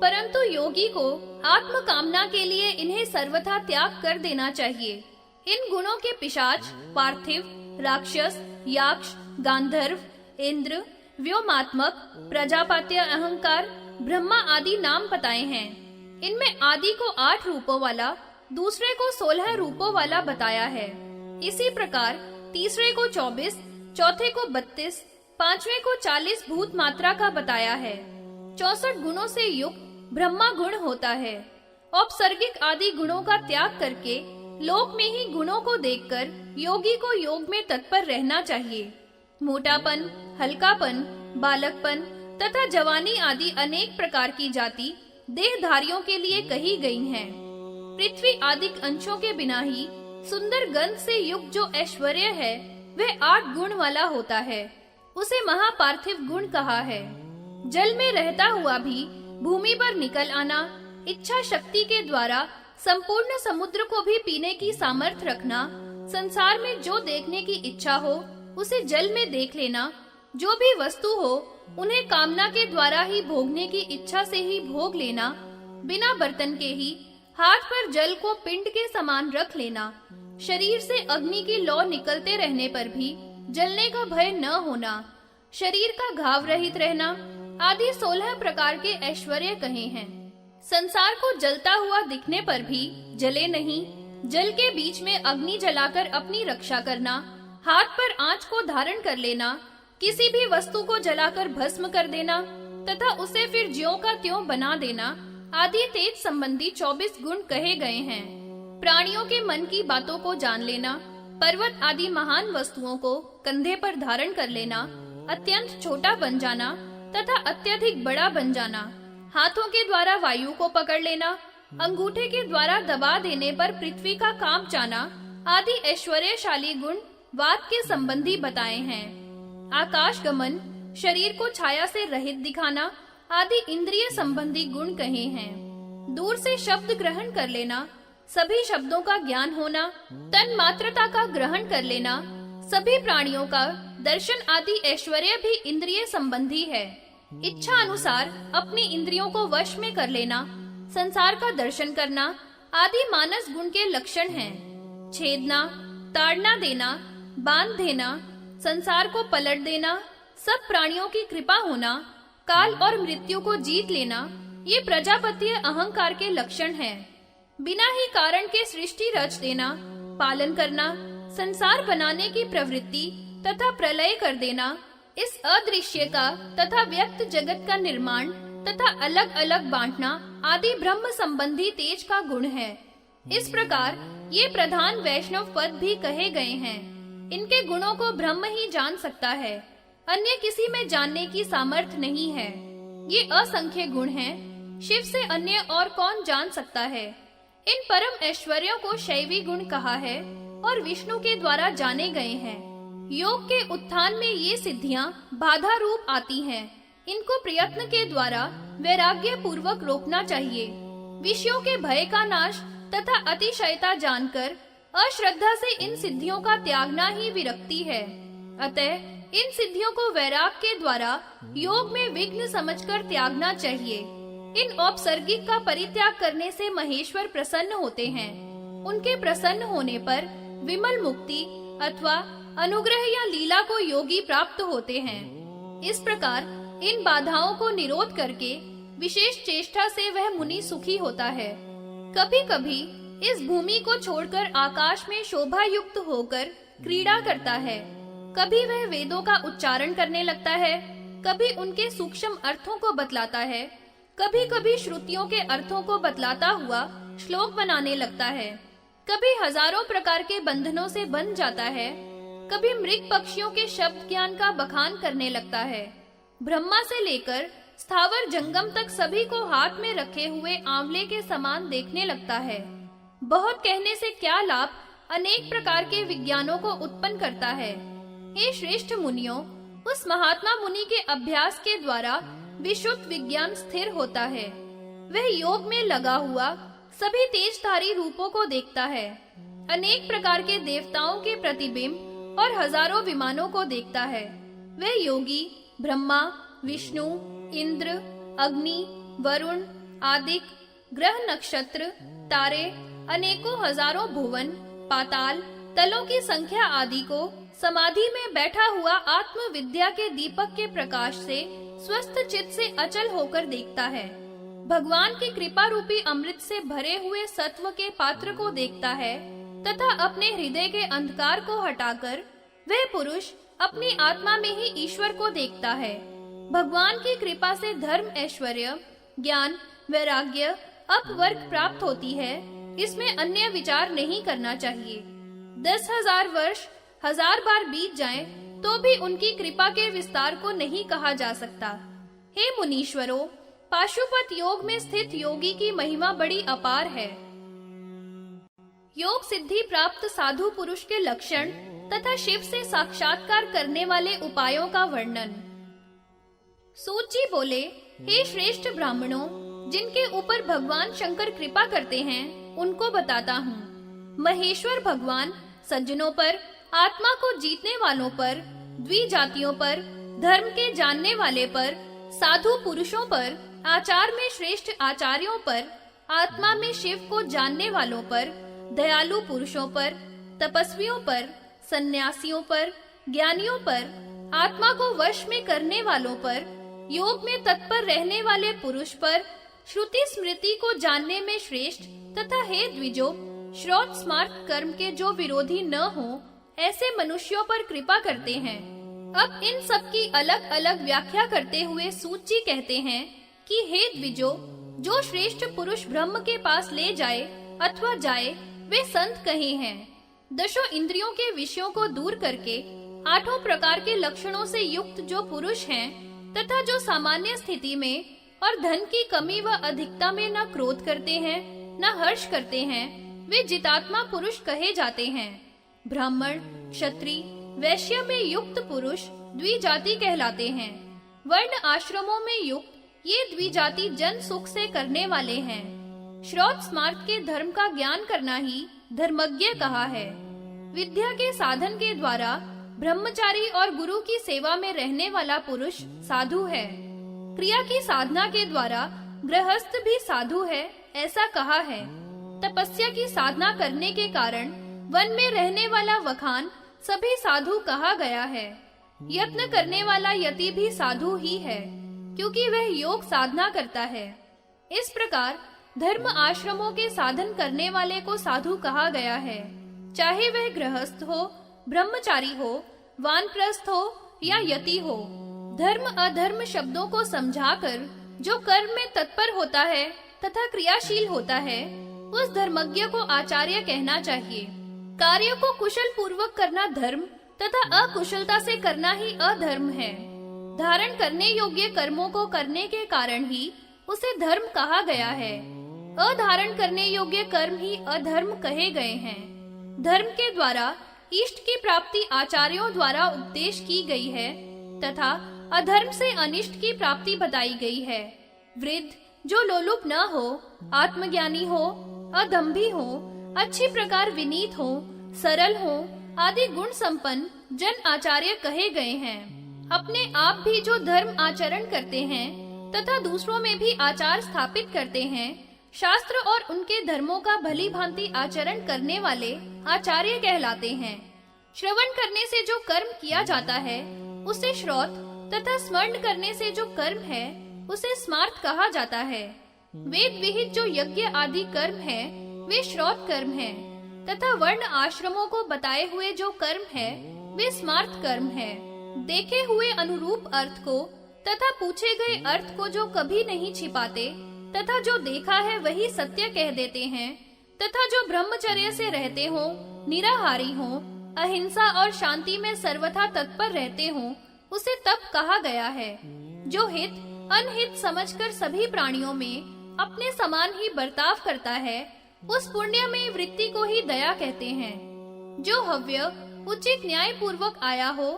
परंतु योगी को आत्म कामना के लिए इन्हें सर्वथा त्याग कर देना चाहिए। इन गुणों के पिशाच, पार्थिव, राक्षस, याक्ष, गांधर्व, इंद्र, व्योमात्मक, प्रजापत्य, अहंकार, ब्रह्मा आदि नाम बताए हैं। इनमें आदि को 8 रूपों वाला, दूसरे को 16 रूपों वाला बताया है। इसी प्रकार तीसरे को 24, चौथे को 32, 5वें को 40 भूत मात्रा का बताया है। 64 गुणों से युक्त ब्रह्मा गुण होता है। औपसर्गिक आदि गुणों का त्याग करके लोक में ही गुणों को देखकर योगी को योग में तत्पर रहना चाहिए। मोटापन, हल्कापन, बालकपन तथा जवानी आदि अनेक प्रकार की जाति देहधारियों के लिए कही गई हैं। पृथ्वी आदि अंशों के बिना ही सुंदर गंध से युक्त जो ऐश्वर्य है वह 8 गुण वाला होता है। उसे महापार्थिव गुण कहा है। जल में रहता हुआ भी भूमि पर निकल आना, इच्छा शक्ति के द्वारा संपूर्ण समुद्र को भी पीने की सामर्थ्य रखना, संसार में जो देखने की इच्छा हो उसे जल में देख लेना, जो भी वस्तु हो उन्हें कामना के द्वारा ही भोगने की इच्छा से ही भोग लेना, बिना बर्तन के ही हाथ पर जल को पिंड के समान रख लेना, शरीर से अग्नि की लौ निकलते रहने पर भी जलने का भय न होना, शरीर का घाव रहित रहना आदि 16 प्रकार के ऐश्वर्य कहे हैं। संसार को जलता हुआ दिखने पर भी जले नहीं, जल के बीच में अग्नि जलाकर अपनी रक्षा करना, हाथ पर आंच को धारण कर लेना, किसी भी वस्तु को जलाकर भस्म कर देना तथा उसे फिर ज्यों का त्यों बना देना आदि तेज संबंधी 24 गुण कहे गए हैं। प्राणियों के मन की बातों को जान लेना, पर्वत आदि महान वस्तुओं को कंधे पर धारण कर लेना, अत्यंत छोटा बन जाना तथा अत्यधिक बड़ा बन जाना, हाथों के द्वारा वायु को पकड़ लेना, अंगूठे के द्वारा दबा देने पर पृथ्वी का कांप जाना आदि ऐश्वर्यशाली गुण वात के संबंधी बताए हैं। आकाश गमन, शरीर को छाया से रहित दिखाना आदि इंद्रिय संबंधी गुण कहे हैं। दूर से शब्द ग्रहण कर लेना, सभी शब्दों का ज्ञान होना, तन मात्रता का ग्रहण कर लेना, सभी प्राणियों का दर्शन आदि ऐश्वर्य भी इंद्रिय संबंधी है। इच्छा अनुसार अपनी इंद्रियों को वश में कर लेना, संसार का दर्शन करना आदि मानस गुण के लक्षण हैं। छेदना, ताड़ना देना, बांध देना, संसार को पलट देना, सब प्राणियों की कृपा होना, काल और मृत्यु को जीत लेना, ये प्रजापतीय अहंकार के लक्षण हैं। बिना ही कारण के सृष्टि रच देना, पालन करना, संसार बनाने की प्रवृत्ति तथा प्रलय कर देना, इस अदृश्य का तथा व्यक्त जगत का निर्माण तथा अलग अलग बांटना आदि ब्रह्म संबंधी तेज का गुण है। इस प्रकार ये प्रधान वैष्णव पद भी कहे गए हैं। इनके गुणों को ब्रह्म ही जान सकता है, अन्य किसी में जानने की सामर्थ्य नहीं है। ये असंख्य गुण हैं, शिव से अन्य और कौन जान सकता है। इन परम ऐश्वर्यों को शैवी गुण कहा है और विष्णु के द्वारा जाने गए हैं। योग के उत्थान में ये सिद्धियां बाधा रूप आती हैं। इनको प्रयत्न के द्वारा वैराग्य पूर्वक रोकना चाहिए। विषयों के भय का नाश तथा अतिशयता जानकर अश्रद्धा से इन सिद्धियों का त्यागना ही विरक्ति है। अतः इन सिद्धियों को वैराग के द्वारा योग में विघ्न समझकर त्यागना चाहिए। इन औपसर्गिक का परित्याग करने से महेश्वर प्रसन्न होते हैं। उनके प्रसन्न होने पर विमल मुक्ति अथवा अनुग्रह या लीला को योगी प्राप्त होते हैं। इस प्रकार इन बाधाओं को निरोध करके विशेष चेष्टा से वह मुनि सुखी होता है। कभी कभी इस भूमि को छोड़कर आकाश में शोभा युक्त होकर क्रीड़ा करता है। कभी वह वेदों का उच्चारण करने लगता है, कभी उनके सूक्ष्म अर्थों को बतलाता है, कभी कभी श्रुतियों के अर्थों को बतलाता हुआ श्लोक बनाने लगता है, कभी हजारों प्रकार के बंधनों से बंध जाता है, कभी मृग पक्षियों के शब्द ज्ञान का बखान करने लगता है। ब्रह्मा से लेकर स्थावर जंगम तक सभी को हाथ में रखे हुए आंवले के समान देखने लगता है। बहुत कहने से क्या लाभ अनेक प्रकार के विज्ञानों को उत्पन्न करता है। हे श्रेष्ठ मुनियों, उस महात्मा मुनि के अभ्यास के द्वारा विशुद्ध विज्ञान स्थिर होता है। वह योग में लगा हुआ सभी तेजधारी रूपों को देखता है, अनेक प्रकार के देवताओं के प्रतिबिंब और हजारों विमानों को देखता है। वह योगी ब्रह्मा, विष्णु, इंद्र, अग्नि, वरुण, आदिक, ग्रह, नक्षत्र, तारे, अनेकों हजारों भुवन, पाताल, तलों की संख्या आदि को समाधि में बैठा हुआ आत्म विद्या के दीपक के प्रकाश से स्वस्थ चित्त से अचल होकर देखता है। भगवान की कृपा रूपी अमृत से भरे हुए सत्व के पात्र को देखता है तथा अपने हृदय के अंधकार को हटाकर वह पुरुष अपनी आत्मा में ही ईश्वर को देखता है। भगवान की कृपा से धर्म, ऐश्वर्य, ज्ञान, वैराग्य, अपवर्ग प्राप्त होती है। इसमें अन्य विचार नहीं करना चाहिए। 10,000 वर्ष 1000 बार बीत जाएं, तो भी उनकी कृपा के विस्तार को नहीं कहा जा सकता। हे मुनीश्वरों, पाशुपत योग में स्थित योगी की महिमा बड़ी अपार है। योग सिद्धि प्राप्त साधु पुरुष के लक्षण तथा शिव से साक्षात्कार करने वाले उपायों का वर्णन। सूत जी बोले, हे श्रेष्ठ ब्राह्मणों, जिनके ऊपर भगवान शंकर कृपा करते हैं उनको बताता हूँ। महेश्वर भगवान सज्जनों पर, आत्मा को जीतने वालों पर, द्विजातियों पर, धर्म के जानने वाले पर, साधु पुरुषों पर, आचार में श्रेष्ठ आचार्यों पर, आत्मा में शिव को जानने वालों पर, दयालु पुरुषों पर, तपस्वियों पर, सन्यासियों पर, ज्ञानियों पर, आत्मा को वश में करने वालों पर, योग में तत्पर रहने वाले पुरुष पर, श्रुति स्मृति को जानने में श्रेष्ठ तथा हे द्विजो, श्रौत स्मार्त कर्म के जो विरोधी न हो, ऐसे मनुष्यों पर कृपा करते हैं। अब इन सब की अलग अलग व्याख्या करते हुए सूत जी कहते हैं कि हे द्विजो, जो श्रेष्ठ पुरुष ब्रह्म के पास ले जाए अथवा जाए वे संत कहे हैं। दशों इंद्रियों के विषयों को दूर करके 8 प्रकार के लक्षणों से युक्त जो पुरुष हैं तथा जो सामान्य स्थिति में और धन की कमी व अधिकता में न क्रोध करते हैं न हर्ष करते हैं, वे जितात्मा पुरुष कहे जाते हैं। ब्राह्मण, क्षत्रिय, वैश्य में युक्त पुरुष द्विजाति कहलाते हैं। वर्ण आश्रमों में युक्त ये द्विजाति जन सुख से करने वाले हैं। श्रौत स्मार्त के धर्म का ज्ञान करना ही धर्मज्ञ कहा है। विद्या के साधन के द्वारा ब्रह्मचारी और गुरु की सेवा में रहने वाला पुरुष साधु है। क्रिया की साधना के द्वारा गृहस्थ भी साधु है, ऐसा कहा है। तपस्या की साधना करने के कारण वन में रहने वाला वखान सभी साधु कहा गया है। यत्न करने वाला यति भी साधु ही है, क्योंकि वह योग साधना करता है। इस प्रकार धर्म आश्रमों के साधन करने वाले को साधु कहा गया है, चाहे वह गृहस्थ हो, ब्रह्मचारी हो, वानप्रस्थ हो या यति हो। धर्म अधर्म शब्दों को समझाकर जो कर्म में तत्पर होता है तथा क्रियाशील होता है, उस धर्मज्ञ को आचार्य कहना चाहिए। कार्य को कुशल पूर्वक करना धर्म तथा अकुशलता से करना ही अधर्म है। धारण करने योग्य कर्मों को करने के कारण ही उसे धर्म कहा गया है। अधारण करने योग्य कर्म ही अधर्म कहे गए हैं। धर्म के द्वारा इष्ट की प्राप्ति आचार्यों द्वारा उपदेश की गई है तथा अधर्म से अनिष्ट की प्राप्ति बताई गई है। वृद्ध जो लोलुप न हो, आत्मज्ञानी हो, अदम्भी हो, अच्छी प्रकार विनीत हो, सरल हो, आदि गुण संपन्न जन आचार्य कहे गए हैं। अपने आप भी जो धर्म आचरण करते हैं तथा दूसरों में भी आचार स्थापित करते हैं, शास्त्र और उनके धर्मों का भली भांति आचरण करने वाले आचार्य कहलाते हैं। श्रवण करने से जो कर्म किया जाता है उसे श्रौत तथा स्मरण करने से जो कर्म है उसे स्मार्त कहा जाता है। वेद विहित जो यज्ञ आदि कर्म है वे श्रौत कर्म है तथा वर्ण आश्रमों को बताए हुए जो कर्म है वे स्मार्त कर्म है। देखे हुए अनुरूप अर्थ को तथा पूछे गए अर्थ को जो कभी नहीं छिपाते तथा जो देखा है वही सत्य कह देते हैं तथा जो ब्रह्मचर्य से रहते हो, निराहारी हो, अहिंसा और शांति में सर्वथा तत्पर रहते हो, उसे तप कहा गया है। जो हित अनहित समझकर सभी प्राणियों में अपने समान ही बर्ताव करता है, उस पुण्य में वृत्ति को ही दया कहते हैं। जो हव्य उचित न्याय पूर्वक आया हो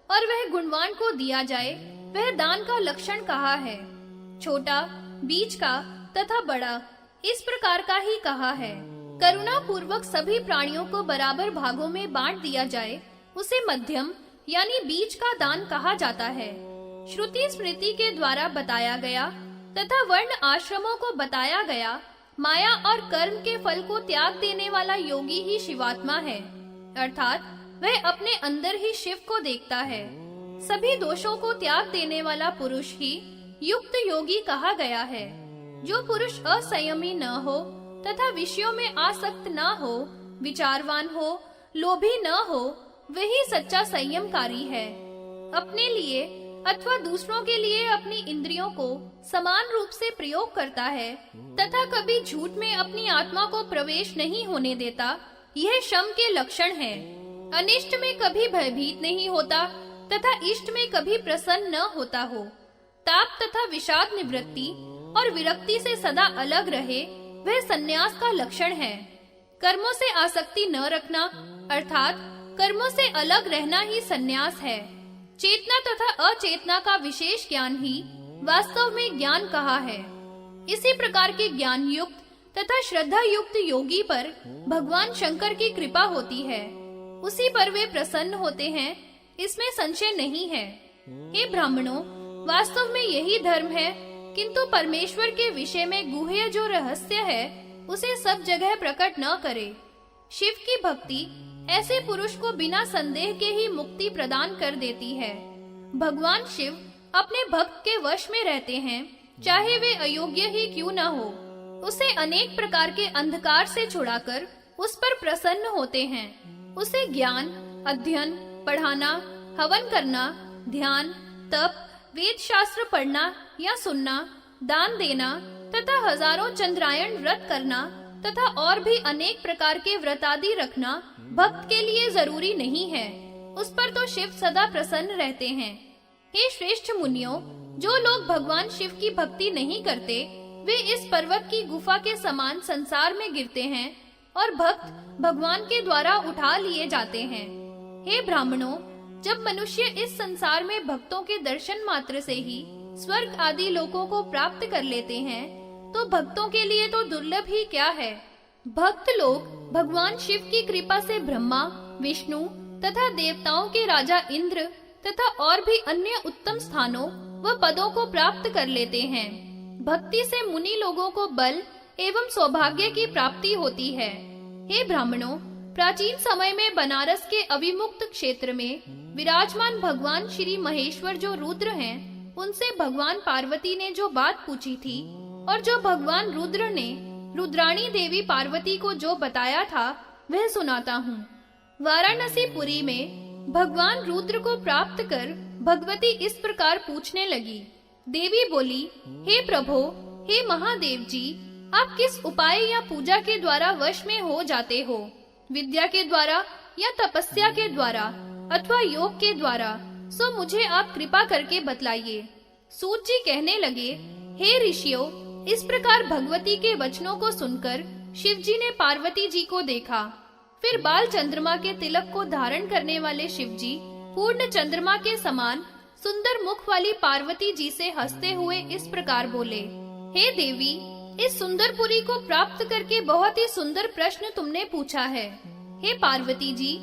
और वह गुणवान को दिया जाए, वह दान का लक्षण कहा है। छोटा, बीच का तथा बड़ा इस प्रकार का ही कहा है। करुणा पूर्वक सभी प्राणियों को बराबर भागों में बांट दिया जाए, उसे मध्यम यानी बीच का दान कहा जाता है। श्रुति स्मृति के द्वारा बताया गया तथा वर्ण आश्रमों को बताया गया माया और कर्म के फल को त्याग देने वाला योगी ही शिवात्मा है, अर्थात वह अपने अंदर ही शिव को देखता है। सभी दोषों को त्याग देने वाला पुरुष ही युक्त योगी कहा गया है। जो पुरुष असंयमी न हो तथा विषयों में आसक्त न हो, विचारवान हो, लोभी न हो, वही सच्चा संयमकारी है। अपने लिए अथवा दूसरों के लिए अपनी इंद्रियों को समान रूप से प्रयोग करता है तथा कभी झूठ में अपनी आत्मा को प्रवेश नहीं होने देता, यह शम के लक्षण है। अनिष्ट में कभी भयभीत नहीं होता तथा इष्ट में कभी प्रसन्न न होता हो। ताप तथा विषाद निवृत्ति और विरक्ति से सदा अलग रहे, वह संन्यास का लक्षण है। कर्मों से आसक्ति न रखना अर्थात कर्मों से अलग रहना ही संन्यास है। चेतना तथा अचेतना का विशेष ज्ञान ही वास्तव में ज्ञान कहा है। इसी प्रकार के ज्ञान युक्त तथा श्रद्धा युक्त योगी पर भगवान शंकर की कृपा होती है, उसी पर वे प्रसन्न होते हैं, इसमें संशय नहीं है। हे ब्राह्मणों, वास्तव में यही धर्म है, किंतु परमेश्वर के विषय में गुह्य जो रहस्य है उसे सब जगह प्रकट न करे। शिव की भक्ति ऐसे पुरुष को बिना संदेह के ही मुक्ति प्रदान कर देती है। भगवान शिव अपने भक्त के वश में रहते हैं, चाहे वे अयोग्य ही क्यों न हो। उसे अनेक प्रकार के अंधकार से छुड़ाकर उस पर प्रसन्न होते हैं। उसे ज्ञान, अध्ययन, पढ़ाना, हवन करना, ध्यान, तप, वेद शास्त्र पढ़ना या सुनना, दान देना तथा हजारों चंद्रायण व्रत करना तथा और भी अनेक प्रकार के व्रत आदि रखना भक्त के लिए जरूरी नहीं है। उस पर तो शिव सदा प्रसन्न रहते हैं। हे श्रेष्ठ मुनियों, जो लोग भगवान शिव की भक्ति नहीं करते वे इस पर्वत की गुफा के समान संसार में गिरते हैं और भक्त भगवान के द्वारा उठा लिए जाते हैं। हे ब्राह्मणों, जब मनुष्य इस संसार में भक्तों के दर्शन मात्र से ही स्वर्ग आदि लोकों को प्राप्त कर लेते हैं, तो भक्तों के लिए तो दुर्लभ ही क्या है। भक्त लोग भगवान शिव की कृपा से ब्रह्मा, विष्णु तथा देवताओं के राजा इंद्र तथा और भी अन्य उत्तम स्थानों व पदों को प्राप्त कर लेते हैं। भक्ति से मुनि लोगों को बल एवं सौभाग्य की प्राप्ति होती है। हे ब्राह्मणों, प्राचीन समय में बनारस के अविमुक्त क्षेत्र में विराजमान भगवान श्री महेश्वर जो रुद्र हैं, उनसे भगवान पार्वती ने जो बात पूछी थी और जो भगवान रुद्र ने रुद्राणी देवी पार्वती को जो बताया था वह सुनाता हूँ। वाराणसी पुरी में भगवान रुद्र को प्राप्त कर भगवती इस प्रकार पूछने लगी। देवी बोली, हे प्रभो, हे महादेव जी, आप किस उपाय या पूजा के द्वारा वश में हो जाते हो? विद्या के द्वारा या तपस्या के द्वारा अथवा योग के द्वारा? सो मुझे आप कृपा करके बतलाइए। सूत जी कहने लगे, हे ऋषियों, इस प्रकार भगवती के वचनों को सुनकर शिव जी ने पार्वती जी को देखा। फिर बाल चंद्रमा के तिलक को धारण करने वाले शिव जी पूर्ण चंद्रमा के समान सुंदर मुख वाली पार्वती जी से हंसते हुए इस प्रकार बोले, हे देवी, इस सुंदरपुरी को प्राप्त करके बहुत ही सुंदर प्रश्न तुमने पूछा है। हे पार्वती जी,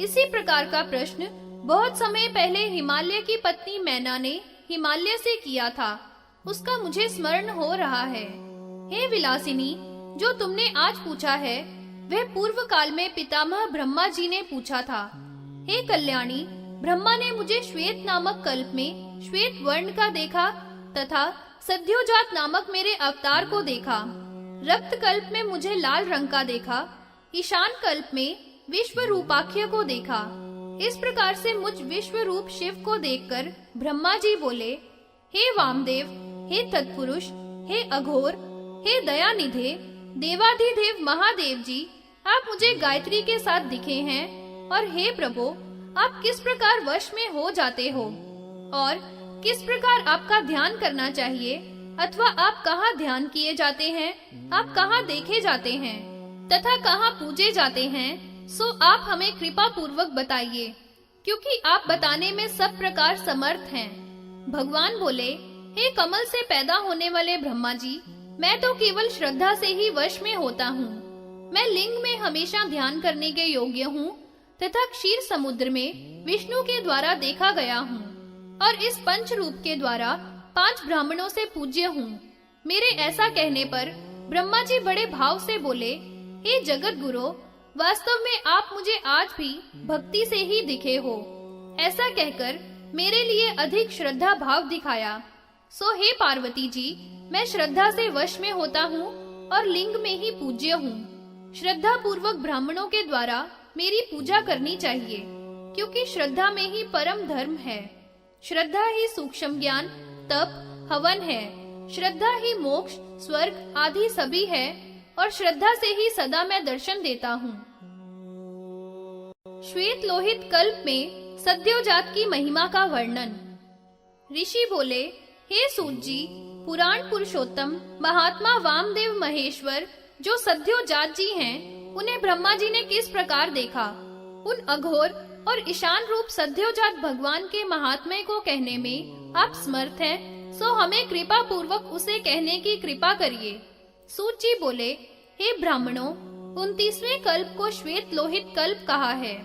इसी प्रकार का प्रश्न बहुत समय पहले हिमालय की पत्नी मैना ने हिमालय से किया था, उसका मुझे स्मरण हो रहा है। हे विलासिनी, जो तुमने आज पूछा है वह पूर्व काल में पितामह ब्रह्मा जी ने पूछा था। हे कल्याणी, ब्रह्मा ने मुझे श्वेत नामक कल्प में श्वेत वर्ण का देखा तथा सद्योजात नामक मेरे अवतार को देखा। रक्त कल्प में मुझे लाल रंग का देखा। ईशान कल्प में विश्व रूपाख्य को देखा। इस प्रकार से मुझ विश्व रूप शिव को देखकर ब्रह्मा जी बोले, हे वामदेव, हे तत्पुरुष, हे अघोर, हे दयानिधे, देवाधिदेव महादेव जी, आप मुझे गायत्री के साथ दिखे हैं और हे प्रभु, आप किस प्रकार वश में हो जाते हो और किस प्रकार आपका ध्यान करना चाहिए अथवा आप कहाँ ध्यान किए जाते हैं, आप कहाँ देखे जाते हैं तथा कहाँ पूजे जाते हैं, सो आप हमें कृपा पूर्वक बताइए, क्योंकि आप बताने में सब प्रकार समर्थ हैं। भगवान बोले, हे कमल से पैदा होने वाले ब्रह्मा जी, मैं तो केवल श्रद्धा से ही वश में होता हूँ। मैं लिंग में हमेशा ध्यान करने के योग्य हूँ तथा क्षीर समुद्र में विष्णु के द्वारा देखा गया हूँ और इस पंच रूप के द्वारा 5 ब्राह्मणों से पूज्य हूँ। मेरे ऐसा कहने पर ब्रह्मा जी बड़े भाव से बोले, हे जगत गुरु, वास्तव में आप मुझे आज भी भक्ति से ही दिखे हो। ऐसा कहकर मेरे लिए अधिक श्रद्धा भाव दिखाया। सो हे पार्वती जी, मैं श्रद्धा से वश में होता हूँ और लिंग में ही पूज्य हूँ। श्रद्धा पूर्वक ब्राह्मणों के द्वारा मेरी पूजा करनी चाहिए, क्योंकि श्रद्धा में ही परम धर्म है। श्रद्धा ही सूक्ष्म ज्ञान, तप, हवन है। श्रद्धा ही मोक्ष, स्वर्ग आदि सभी है और श्रद्धा से ही सदा मैं दर्शन देता हूँ। श्वेत लोहित कल्प में सद्योजात की महिमा का वर्णन। ऋषि बोले, हे सूत जी, पुराण पुरुषोत्तम महात्मा वामदेव महेश्वर जो सद्योजात जी हैं, उन्हें ब्रह्मा जी ने किस प्रकार देखा। उन अघोर और ईशान रूप सद्योजात भगवान के महात्म्य को कहने में आप समर्थ हैं, सो हमें कृपा पूर्वक उसे कहने की कृपा करिए। सूत जी बोले, हे ब्राह्मणों, 29वें कल्प को श्वेत लोहित कल्प कहा है।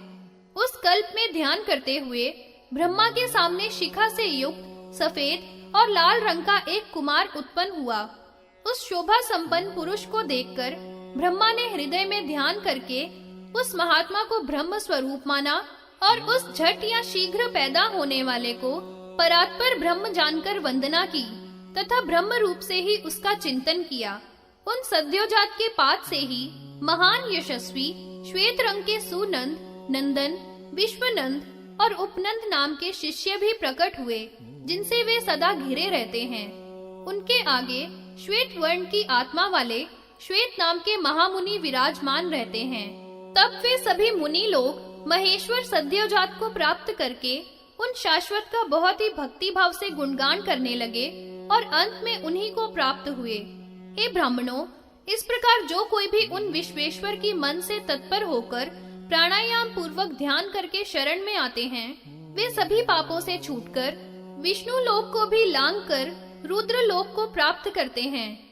उस कल्प में ध्यान करते हुए ब्रह्मा के सामने शिखा से युक्त सफेद और लाल रंग का एक कुमार उत्पन्न हुआ। उस शोभा संपन्न पुरुष को देखकर ब्रह्मा ने हृदय में ध्यान करके उस महात्मा को ब्रह्म स्वरूप माना और उस झट या शीघ्र पैदा होने वाले को परात्पर ब्रह्म जानकर वंदना की तथा ब्रह्म रूप से ही उसका चिंतन किया। उन सद्योजात के पात से ही महान यशस्वी श्वेत रंग के सुनंद, नंदन, विश्वनंद और उपनंद नाम के शिष्य भी प्रकट हुए, जिनसे वे सदा घिरे रहते हैं। उनके आगे श्वेत वर्ण की आत्मा वाले श्वेत नाम के महामुनि विराजमान रहते हैं। तब वे सभी मुनि लोग महेश्वर सद्योजात को प्राप्त करके उन शाश्वत का बहुत ही भक्ति भाव से गुणगान करने लगे और अंत में उन्हीं को प्राप्त हुए। हे ब्राह्मणों, इस प्रकार जो कोई भी उन विश्वेश्वर की मन से तत्पर होकर प्राणायाम पूर्वक ध्यान करके शरण में आते हैं, वे सभी पापों से छूटकर विष्णु लोक को भी लांघकर रुद्र लोक को प्राप्त करते हैं।